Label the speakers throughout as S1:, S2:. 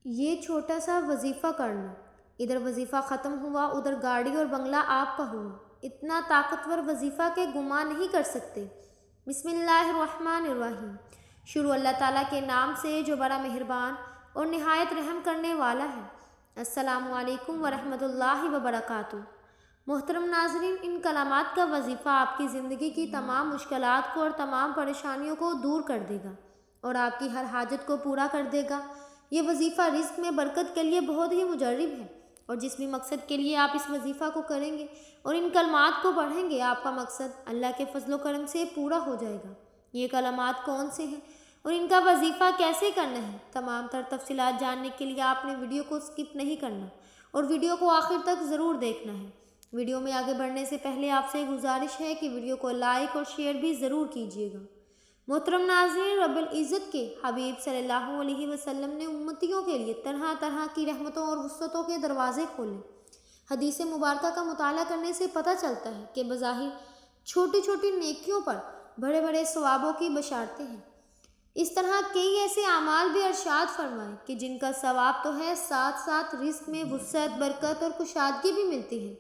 S1: یہ چھوٹا سا وظیفہ کر لو، ادھر وظیفہ ختم ہوا ادھر گاڑی اور بنگلہ آپ کا ہوا۔ اتنا طاقتور وظیفہ کہ گمان نہیں کر سکتے۔ بسم اللہ الرحمن الرحیم۔ شروع اللہ تعالیٰ کے نام سے جو بڑا مہربان اور نہایت رحم کرنے والا ہے۔ السلام علیکم ورحمۃ اللہ وبرکاتہ۔ محترم ناظرین، ان کلمات کا وظیفہ آپ کی زندگی کی تمام مشکلات کو اور تمام پریشانیوں کو دور کر دے گا اور آپ کی ہر حاجت کو پورا کر دے گا۔ یہ وظیفہ رزق میں برکت کے لیے بہت ہی مجرب ہے، اور جس بھی مقصد کے لیے آپ اس وظیفہ کو کریں گے اور ان کلمات کو پڑھیں گے، آپ کا مقصد اللہ کے فضل و کرم سے پورا ہو جائے گا۔ یہ کلمات کون سے ہیں اور ان کا وظیفہ کیسے کرنا ہے، تمام تر تفصیلات جاننے کے لیے آپ نے ویڈیو کو سکپ نہیں کرنا اور ویڈیو کو آخر تک ضرور دیکھنا ہے۔ ویڈیو میں آگے بڑھنے سے پہلے آپ سے گزارش ہے کہ ویڈیو کو لائک اور شیئر بھی ضرور کیجیے گا۔ محترم ناظرین، رب العزت کے حبیب صلی اللہ علیہ وسلم نے امتیوں کے لیے طرح طرح کی رحمتوں اور وسعتوں کے دروازے کھولے۔ حدیث مبارکہ کا مطالعہ کرنے سے پتہ چلتا ہے کہ بظاہر چھوٹی چھوٹی نیکیوں پر بڑے بڑے ثوابوں کی بشارتیں ہیں۔ اس طرح کئی ایسے اعمال بھی ارشاد فرمائے کہ جن کا ثواب تو ہے، ساتھ ساتھ رزق میں وسعت، برکت اور کشادگی بھی ملتی ہے۔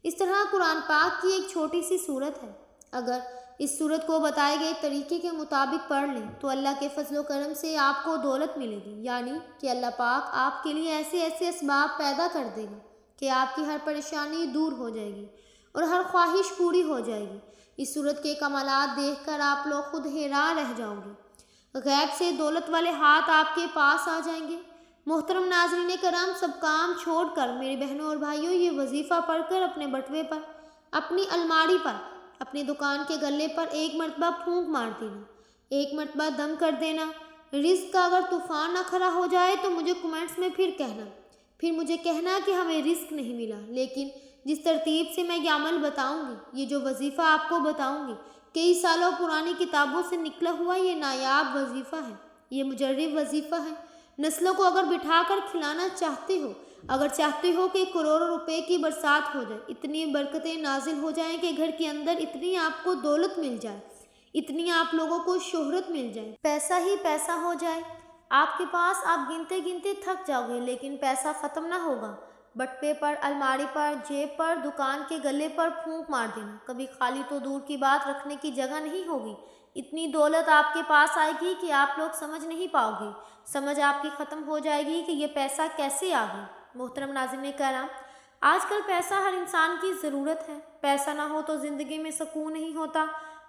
S1: اس طرح قرآن پاک کی ایک چھوٹی سی سورت ہے، اگر اس سورت کو بتائے گئے طریقے کے مطابق پڑھ لیں تو اللہ کے فضل و کرم سے آپ کو دولت ملے گی، یعنی کہ اللہ پاک آپ کے لیے ایسے ایسے اسباب پیدا کر دے گا کہ آپ کی ہر پریشانی دور ہو جائے گی اور ہر خواہش پوری ہو جائے گی۔ اس سورت کے کمالات دیکھ کر آپ لوگ خود حیران رہ جاؤ گے۔ غیب سے دولت والے ہاتھ آپ کے پاس آ جائیں گے۔ محترم ناظرین کرام، سب کام چھوڑ کر میری بہنوں اور بھائیوں، یہ وظیفہ پڑھ کر اپنے بٹوے پر، اپنی الماری پر، اپنی دکان کے گلے پر ایک مرتبہ پھونک مار دینا، ایک مرتبہ دم کر دینا۔ رزق کا اگر طوفان نہ کھڑا ہو جائے تو مجھے کمنٹس میں پھر مجھے کہنا کہ ہمیں رزق نہیں ملا، لیکن جس ترتیب سے میں یہ عمل بتاؤں گی، یہ جو وظیفہ آپ کو بتاؤں گی، کئی سالوں پرانی کتابوں سے نکلا ہوا یہ نایاب وظیفہ ہے، یہ مجرب وظیفہ ہے۔ نسلوں کو اگر بٹھا کر کھلانا چاہتے ہو، اگر چاہتے ہو کہ کروڑوں روپے کی برسات ہو جائے، اتنی برکتیں نازل ہو جائیں کہ گھر کے اندر اتنی آپ کو دولت مل جائے، اتنی آپ لوگوں کو شہرت مل جائے، پیسہ ہی پیسہ ہو جائے آپ کے پاس، آپ گنتے گنتے تھک جاؤ گے، لیکن پیسہ ختم نہ ہوگا۔ بٹوے پر، الماری پر، جیب پر، دکان کے گلے پر پھونک مار دینا، کبھی خالی تو دور کی بات رکھنے کی جگہ نہیں ہوگی۔ اتنی دولت آپ کے پاس آئے گی کہ آپ لوگ سمجھ نہیں پاؤ گے، سمجھ آپ کی ختم ہو جائے گی کہ یہ پیسہ کیسے آ گیا۔ محترم ناظرین کرام، آج کل پیسہ ہر انسان کی ضرورت ہے۔ پیسہ نہ ہو تو زندگی میں سکون نہیں ہوتا،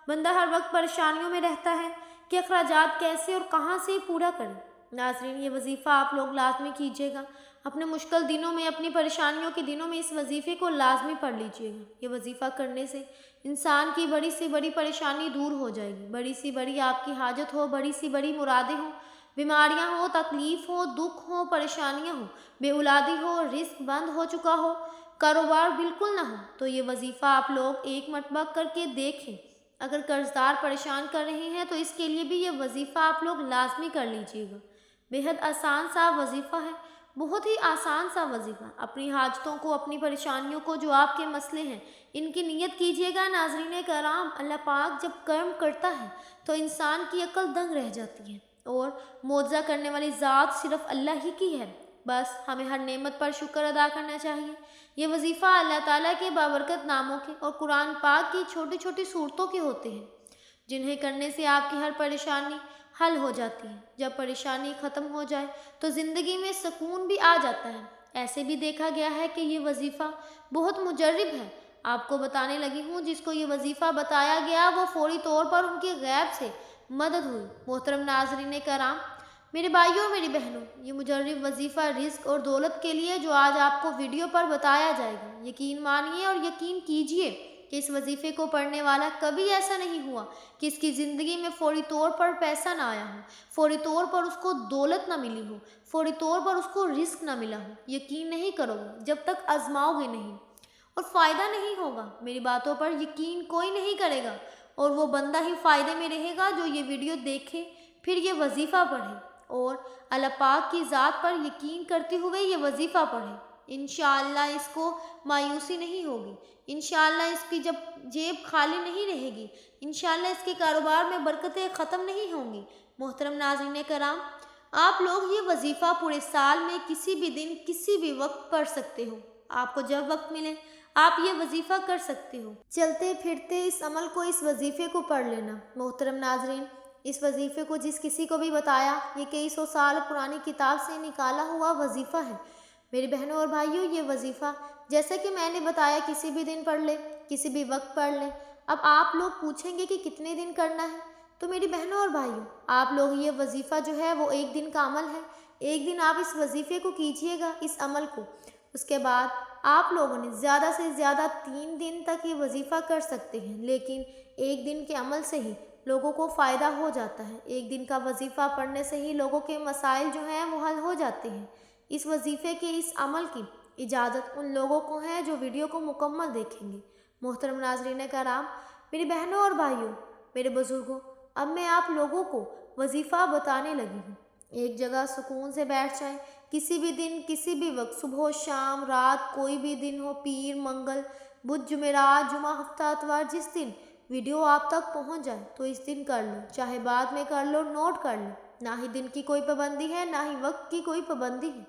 S1: بندہ ہر وقت پریشانیوں میں رہتا ہے کہ اخراجات کیسے اور کہاں سے پورا کرے۔ ناظرین، یہ وظیفہ آپ لوگ لازمی کیجیے گا۔ اپنے مشکل دنوں میں، اپنی پریشانیوں کے دنوں میں اس وظیفے کو لازمی پڑھ لیجیے گا۔ یہ وظیفہ کرنے سے انسان کی بڑی سے بڑی پریشانی دور ہو جائے گی، بڑی سی بڑی آپ کی حاجت ہو، بڑی سی بڑی مرادیں ہوں، بیماریاں ہوں، تکلیف ہو، دکھ ہو، پریشانیاں ہوں، بے اولادی ہو، رزق بند ہو چکا ہو، کاروبار بالکل نہ ہو، تو یہ وظیفہ آپ لوگ ایک مرتبہ کر کے دیکھیں۔ اگر قرض دار پریشان کر رہے ہیں تو اس کے لیے بھی یہ وظیفہ آپ لوگ لازمی کر لیجیے گا۔ بےحد آسان سا وظیفہ ہے، بہت ہی آسان سا وظیفہ۔ اپنی حاجتوں کو، اپنی پریشانیوں کو، جو آپ کے مسئلے ہیں، ان کی نیت کیجیے گا۔ ناظرین کرام، اللہ پاک جب کرم کرتا ہے تو انسان کی عقل دنگ رہ جاتی ہے، اور معجزہ کرنے والی ذات صرف اللہ ہی کی ہے۔ بس ہمیں ہر نعمت پر شکر ادا کرنا چاہیے۔ یہ وظیفہ اللہ تعالیٰ کے بابرکت ناموں کے اور قرآن پاک کی چھوٹی چھوٹی صورتوں کے ہوتے ہیں، جنہیں کرنے سے آپ کی ہر پریشانی حل ہو جاتی ہے۔ جب پریشانی ختم ہو جائے تو زندگی میں سکون بھی آ جاتا ہے۔ ایسے بھی دیکھا گیا ہے کہ یہ وظیفہ بہت مجرب ہے۔ آپ کو بتانے لگی ہوں، جس کو یہ وظیفہ بتایا گیا وہ فوری طور پر ان کے غیب سے مدد ہوئی۔ محترم ناظرین کرام، میرے بھائیوں، میری بہنوں، یہ مجرب وظیفہ رزق اور دولت کے لیے جو آج آپ کو ویڈیو پر بتایا جائے گا، یقین مانیے اور یقین کیجیے کہ اس وظیفے کو پڑھنے والا کبھی ایسا نہیں ہوا کہ اس کی زندگی میں فوری طور پر پیسہ نہ آیا ہو، فوری طور پر اس کو دولت نہ ملی ہو، فوری طور پر اس کو رزق نہ ملا ہو۔ یقین نہیں کرو گے جب تک آزماؤ گے نہیں، اور فائدہ نہیں ہوگا۔ میری باتوں پر یقین کوئی نہیں کرے گا، اور وہ بندہ ہی فائدے میں رہے گا جو یہ ویڈیو دیکھے، پھر یہ وظیفہ پڑھے اور اللہ پاک کی ذات پر یقین کرتے ہوئے یہ وظیفہ پڑھے۔ انشاءاللہ اس کو مایوسی نہیں ہوگی، انشاءاللہ اس کی جب جیب خالی نہیں رہے گی، انشاءاللہ اس کے کاروبار میں برکتیں ختم نہیں ہوں گی۔ محترم ناظرین کرام، آپ لوگ یہ وظیفہ پورے سال میں کسی بھی دن کسی بھی وقت پڑھ سکتے ہو۔ آپ کو جب وقت ملے آپ یہ وظیفہ کر سکتے ہو۔ چلتے پھرتے اس عمل کو، اس وظیفے کو پڑھ لینا۔ محترم ناظرین، اس وظیفے کو جس کسی کو بھی بتایا، یہ کئی سو سال پرانی کتاب سے نکالا ہوا وظیفہ ہے۔ میری بہنوں اور بھائیوں، یہ وظیفہ جیسا کہ میں نے بتایا کسی بھی دن پڑھ لے، کسی بھی وقت پڑھ لیں۔ اب آپ لوگ پوچھیں گے کہ کتنے دن کرنا ہے، تو میری بہنوں اور بھائیوں، آپ لوگ یہ وظیفہ جو ہے وہ ایک دن کا عمل ہے۔ ایک دن آپ اس وظیفے کو کیجئے گا، اس عمل کو۔ اس کے بعد آپ لوگوں نے زیادہ سے زیادہ 3 دن تک یہ وظیفہ کر سکتے ہیں، لیکن ایک دن کے عمل سے ہی لوگوں کو فائدہ ہو جاتا ہے۔ ایک دن کا وظیفہ پڑھنے سے ہی لوگوں کے مسائل جو ہیں وہ حل ہو جاتے ہیں۔ اس وظیفے کے اس عمل کی اجازت ان لوگوں کو ہے جو ویڈیو کو مکمل دیکھیں گے۔ محترم ناظرین کرام، میری بہنوں اور بھائیوں، میرے بزرگوں، اب میں آپ لوگوں کو وظیفہ بتانے لگی ہوں۔ ایک جگہ سکون سے بیٹھ جائیں، کسی بھی دن کسی بھی وقت، صبح شام رات، کوئی بھی دن ہو، پیر منگل بدھ جمعرات جمعہ ہفتہ اتوار، جس دن ویڈیو آپ تک پہنچ جائے تو اس دن کر لو، چاہے بعد میں کر لو، نوٹ کر لو۔ نہ ہی دن کی کوئی پابندی ہے، نہ ہی وقت کی کوئی پابندی ہے۔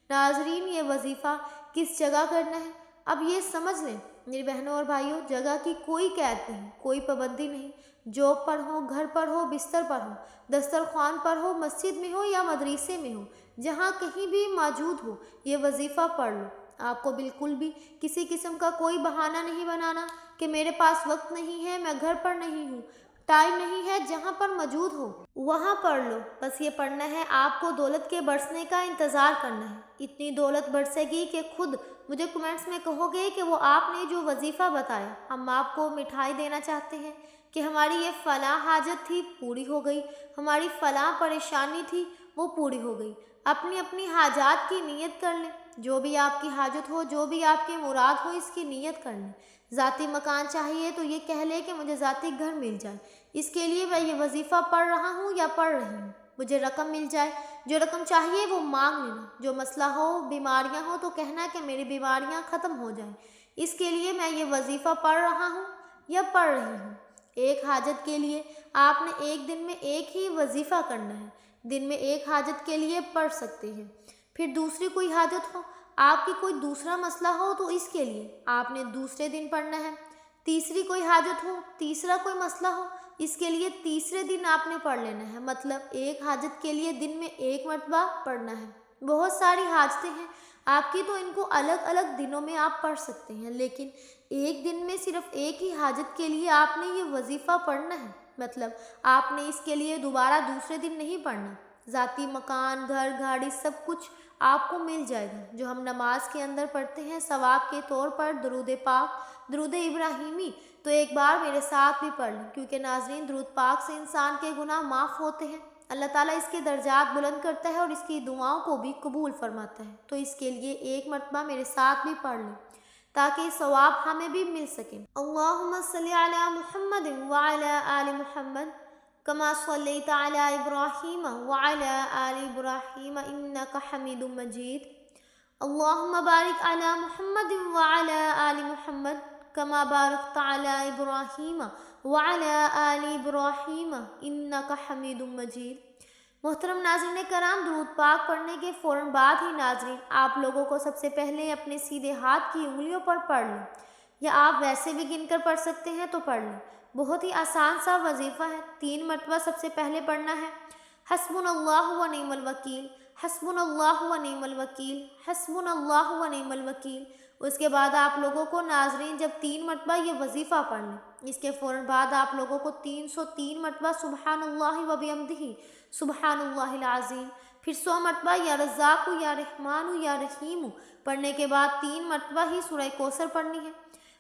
S1: ناظرین، یہ وظیفہ کس جگہ کرنا ہے اب یہ سمجھ لیں۔ میری بہنوں اور بھائیوں، جگہ کی کوئی قید نہیں، کوئی پابندی نہیں۔ جاب پر ہو، گھر پر ہو، بستر پر ہو، دسترخوان پر ہو، مسجد میں ہو یا مدرسے میں ہو، جہاں کہیں بھی موجود ہو، یہ وظیفہ پڑھ لو۔ آپ کو بالکل بھی کسی قسم کا کوئی بہانہ نہیں بنانا کہ میرے پاس وقت نہیں ہے، میں گھر پر نہیں ہوں، ٹائم نہیں ہے۔ جہاں پر موجود ہو وہاں پڑھ لو۔ بس یہ پڑھنا ہے، آپ کو دولت کے برسنے کا انتظار کرنا ہے۔ اتنی دولت برسے گی کہ خود مجھے کمنٹس میں کہو گے کہ وہ آپ نے جو وظیفہ بتایا، ہم آپ کو مٹھائی دینا چاہتے ہیں کہ ہماری یہ فلاں حاجت تھی، پوری ہو گئی، ہماری فلاں پریشانی تھی، وہ پوری ہو گئی۔ اپنی اپنی حاجات کی نیت کر لیں۔ جو بھی آپ کی حاجت ہو، جو بھی آپ کی مراد ہو، اس کی نیت کر لیں۔ ذاتی مکان چاہیے تو یہ کہہ لے کہ مجھے ذاتی گھر مل جائے، اس کے لیے میں یہ وظیفہ پڑھ رہا ہوں یا پڑھ رہی ہوں۔ مجھے رقم مل جائے، جو رقم چاہیے وہ مانگ لینا۔ جو مسئلہ ہو، بیماریاں ہو تو کہنا کہ میری بیماریاں ختم ہو جائیں، اس کے لیے میں یہ وظیفہ پڑھ رہا ہوں یا پڑھ رہی ہوں۔ ایک حاجت کے لیے آپ نے ایک دن میں ایک ہی وظیفہ کرنا ہے۔ دن میں ایک حاجت کے لیے پڑھ سکتے ہیں۔ پھر دوسری کوئی حاجت ہو، آپ کی کوئی دوسرا مسئلہ ہو تو اس کے لیے آپ نے دوسرے دن پڑھنا ہے۔ تیسری کوئی حاجت ہو، تیسرا کوئی مسئلہ ہو، اس کے لیے تیسرے دن آپ نے پڑھ لینا ہے۔ مطلب ایک حاجت کے لیے دن میں ایک مرتبہ پڑھنا ہے۔ بہت ساری حاجتیں ہیں آپ کی، تو ان کو الگ الگ دنوں میں آپ پڑھ سکتے ہیں، لیکن ایک دن میں صرف ایک ہی حاجت کے لیے آپ نے یہ وظیفہ پڑھنا ہے۔ مطلب آپ نے اس کے لیے دوبارہ دوسرے دن نہیں پڑھنا۔ ذاتی مکان، گھر گاڑی سب کچھ آپ کو مل جائے گا، جو ہم نماز کے اندر پڑھتے ہیں ثواب کے طور پر، درود پاک، درود ابراہیمی، تو ایک بار میرے ساتھ بھی پڑھ لیں، کیونکہ ناظرین درود پاک سے انسان کے گناہ معاف ہوتے ہیں، اللہ تعالیٰ اس کے درجات بلند کرتا ہے اور اس کی دعاؤں کو بھی قبول فرماتا ہے۔ تو اس کے لیے ایک مرتبہ میرے ساتھ بھی پڑھ لیں تاکہ ثواب ہمیں بھی مل سکے۔ اللہم صلی علی محمد وعلی آل محمد کما صلیت علی ابراہیم وعلی آل ابراہیم انک حمید مجید۔ اللہم بارک علی محمد وعلی آل محمد کما بارکت علی ابراہیم وعلی آل ابراہیم انک حمید مجید۔ محترم ناظرین کرام، درود پاک پڑھنے کے فوراً بعد ہی ناظرین آپ لوگوں کو سب سے پہلے اپنے سیدھے ہاتھ کی انگلیوں پر پڑھ لیں، یا آپ ویسے بھی گن کر پڑھ سکتے ہیں تو پڑھ لیں۔ بہت ہی آسان سا وظیفہ ہے۔ 3 مرتبہ سب سے پہلے پڑھنا ہے، حسبنا اللہ و نعم الوکیل، حسبنا اللہ و نعم الوکیل، حسبنا اللہ و نعم الوکیل۔ اس کے بعد آپ لوگوں کو ناظرین جب 3 مرتبہ یہ وظیفہ پڑھ لیں، اس کے فوراً بعد آپ لوگوں کو 303 مرتبہ سبحان اللہ و بحمدہ سبحان اللہ العظیم، پھر 100 مرتبہ یا رزاق یا رحمان یا رحیم پڑھنے کے بعد 3 مرتبہ ہی سورہ کوثر پڑھنی ہے،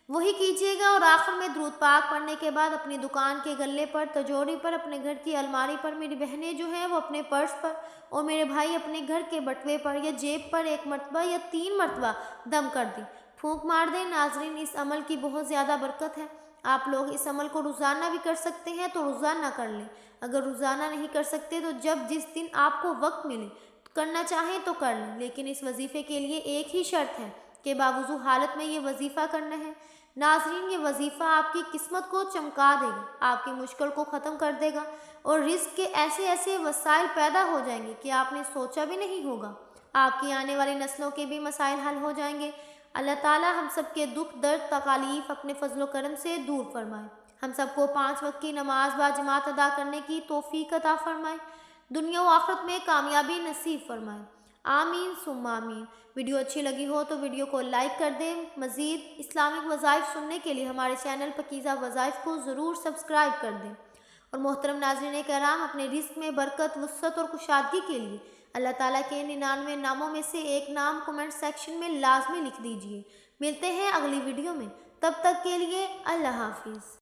S1: وہی کیجیے گا۔ اور آخر میں درود پاک پڑھنے کے بعد اپنی دکان کے گلے پر، تجوری پر، اپنے گھر کی الماری پر، میری بہنیں جو ہیں وہ اپنے پرس پر، اور میرے بھائی اپنے گھر کے بٹوے پر یا جیب پر 1 مرتبہ یا 3 مرتبہ دم کر دیں، پھونک مار دیں۔ ناظرین اس عمل کی بہت زیادہ برکت ہے۔ آپ لوگ اس عمل کو روزانہ بھی کر سکتے ہیں تو روزانہ کر لیں، اگر روزانہ نہیں کر سکتے تو جس دن آپ کو وقت ملے کرنا چاہیں تو کر لیں، لیکن اس وظیفے کے لیے ایک ہی شرط ہے کہ باوضو حالت میں یہ وظیفہ کرنا ہے۔ ناظرین یہ وظیفہ آپ کی قسمت کو چمکا دے گا، آپ کی مشکل کو ختم کر دے گا، اور رزق کے ایسے ایسے وسائل پیدا ہو جائیں گے کہ آپ نے سوچا بھی نہیں ہوگا۔ آپ کی آنے والی نسلوں کے بھی مسائل حل ہو جائیں گے۔ اللہ تعالیٰ ہم سب کے دکھ درد تکالیف اپنے فضل و کرم سے دور فرمائے۔ ہم سب کو 5 وقت کی نماز با جماعت ادا کرنے کی توفیق عطا فرمائے۔ دنیا و آخرت میں کامیابی نصیب فرمائے۔ آمین ثم آمین۔ ویڈیو اچھی لگی ہو تو ویڈیو کو لائک کر دیں۔ مزید اسلامک وظائف سننے کے لیے ہمارے چینل پاکیزہ وظائف کو ضرور سبسکرائب کر دیں۔ اور محترم ناظرین کرام، اپنے رزق میں برکت، وسعت اور کشادگی کے لیے اللہ تعالیٰ کے 99 ناموں میں سے ایک نام کمنٹ سیکشن میں لازمی لکھ دیجیے۔ ملتے ہیں اگلی ویڈیو میں، تب تک کے لیے اللہ حافظ۔